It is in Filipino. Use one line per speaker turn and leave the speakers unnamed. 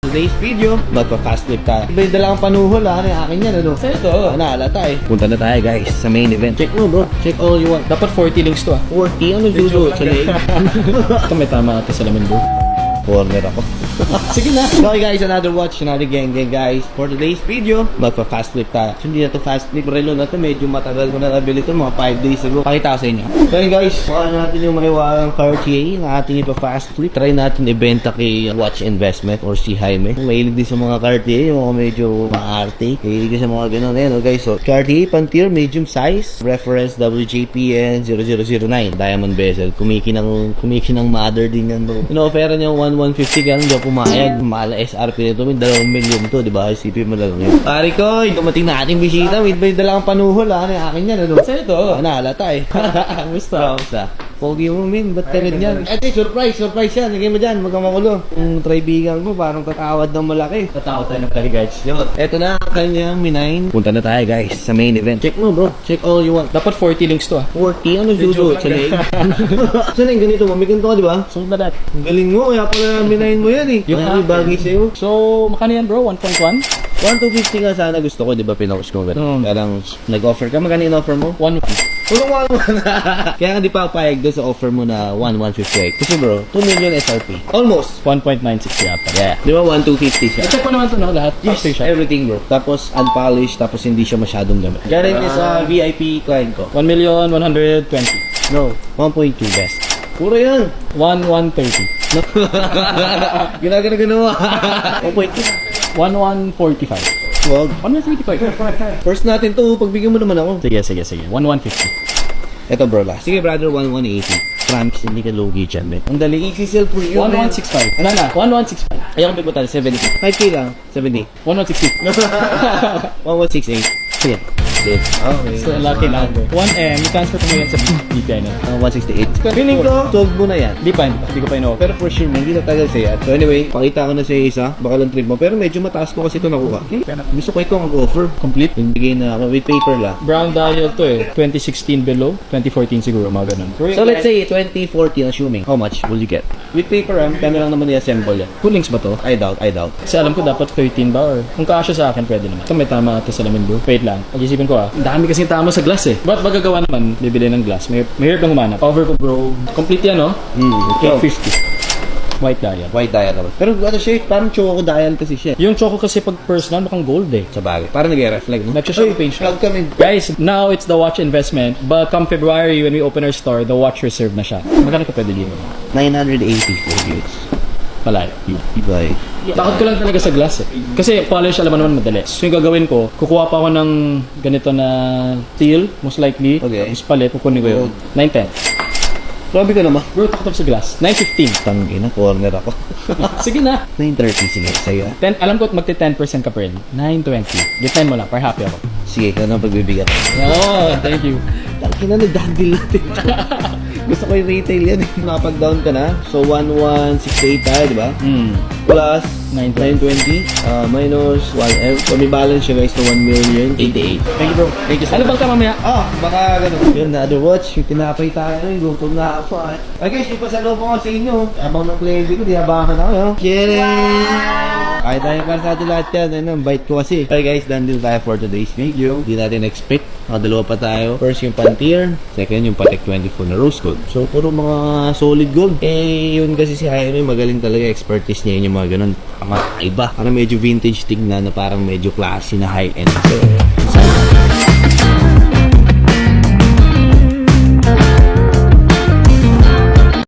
Today's video, magpa-fast flip tayo. May dalang panuhol ha, yung akin yan ano. Sa'yo to, naalata eh. Punta na tayo guys, sa main event. Check mo bro, check all you want.
Dapat 40 links to ah.
40, ano susunod sa leg?
Ito may tama natin sa lamin bro.
Corner ako. Sige na. Okay guys, another watch, another gang guys. For today's video, magpa-fast flip tayo. So, hindi na to fast flip. Relo na to, medyo matagal ko na nabili ito, mga 5 days ago. Pakita ko sa inyo. Okay guys, mukha natin yung maliwalang Cartier na ating ipa-fast flip. Try natin ibenta kay Watch Investment or si Jaime. Mahilig din sa mga Cartier, yung mga medyo maarte. Mahilig din sa mga ganun. Ayan guys, so Cartier Pantier, medium size. Reference WJPN 0009. Diamond bezel. Kumikinang mother din yan bro. Ino-offera niya 150 kaya hindi ako pumayag. Mahal na SRP nito. May 2 million to, di ba? Isipin mo lang yun. Pare ko, dumating na ating bisita. May dalang panuhol ha. Yung akin yan ano. Sa'yo to. Naalata eh. Kamusta? Pogi mo min, ba't ka ganyan? Ate, surprise yan. Sige mo dyan, magkamakulo. Yung traibigan ko, parang tatawad ng malaki.
Tatawad tayo ng kali guys.
Yun. Eto na ang kanyang M9. Punta na tayo guys, sa main event. Check mo bro, check all you want.
Dapat 40 links to ah.
40, ano susunod sa leg? Saan yung ganito mo? May ganito ka diba?
Sunod na lahat.
Ang galing mo, kaya pala M9 mo yan eh.
Yung
Ay, bagay sa'yo.
So, makano yan bro? 1.1?
1,250 nga sana gusto ko, di ba pinawas ko gano'n? Parang nag-offer ka, magkano in-offer mo?
1.
Tulong 1. Kaya nga di pa payag doon sa offer mo na 1,158. Kasi bro, 2 million SRP. Almost.
1.96 yata.
Yeah. Di ba 1,250 siya?
I-check ko naman to no, lahat.
Yes,
After siya.
everything bro. Tapos unpolished, tapos hindi siya masyadong gamit. Galing niya sa VIP client ko.
1,120.
No, 1.2 best. Puro yan.
1,130.
Ginagana-ganawa. 1.2.
1,145.
Wag.
1,135.
First natin to, pagbigyan mo naman ako.
Sige. 1,150.
Eto bro, last. Sige brother, 1,180. Promise, hindi ka logi dyan, man. Ang dali, easy sell for you,
1,165. Ano na? 1,165.
Ayaw kong bigbutan, 70. 5K lang, 70.
1,160.
1,168. Sige. Okay.
So, lucky number. 1M, i-transfer ko mo yan sa BPI na.
168. Feeling ko, solve mo na yan.
Hindi ko pa ino.
Pero for sure, hindi na tagal sa'yo. So anyway, pakita ko na sa'yo isa. Baka lang trip mo. Pero medyo mataas ko kasi ito nakuha. Gusto ko ito ang offer.
Complete?
Bigay na ako with paper lang.
Brown dial to eh. 2016 below. 2014 siguro, mga ganun.
So let's say 2014 assuming. How much will you get? With paper kaya lang naman i-assemble yan.
Full links ba to?
I doubt.
Kasi alam ko dapat 13 ba or kung kasya sa akin pwede naman. Ito may tama ito sa lamin bro. Wait lang. Pag-isipin ko ang dami kasi tama sa glass eh. Ba't magagawa naman bibili ng glass? May hirap lang humanap. Over ko bro. Complete yan no? 850. White dial.
White dial naman. Pero ano siya, parang choco dial kasi siya.
Yung choco kasi pag personal mukhang gold eh.
Sa bagay. Parang nag-reflect.
Nag-show page.
Plug kami.
Guys, now it's the watch investment. But come February when we open our store, the watch reserve na siya. Magkano ka pwede din?
980 for views.
Malayo.
Bye.
Takot ko lang talaga sa glass eh. Kasi polish alam naman madali. So yung gagawin ko, kukuha pa ako ng ganito na steel, most likely.
Okay.
Tapos palit, kukunin ko yun. 910.
Grabe ka naman.
Bro, takot sa glass. 915.
Tangina, corner ako.
Sige na.
930, sige, sa'yo.
10, alam ko magti-10% ka pa rin. 920. Defend mo lang, para happy ako.
Sige, ka na pagbibigyan.
Oh, thank you.
Tangina, nag-dandil natin. Gusto ko yung retail yan. Nakapag-down ka na. So, 1,168 tayo, di ba? Plus 920 minus 1M. So, may balance siya guys na 1,088,000.
Thank you bro. Thank you. Ano bang ka mamaya?
Baka ganun. Yun, another watch. Yung tinapay tayo. Gutom na ako. Okay guys, ipasalubong ko sa inyo. Abang ng client ko, di abangan ako. Cheers! Kahit tayo para sa atin lahat yan. Ano, bite ko kasi. Okay guys, done deal tayo for today's video. Hindi natin expect. Dalawa pa tayo. First yung Pantier. Second yung Patek 24 na rose gold. So, puro mga solid gold. Yun kasi si Jaime, magaling talaga. Expertise niya yun yung mga ganun. Iba. Parang medyo vintage tingnan na parang medyo classy na high-end. So,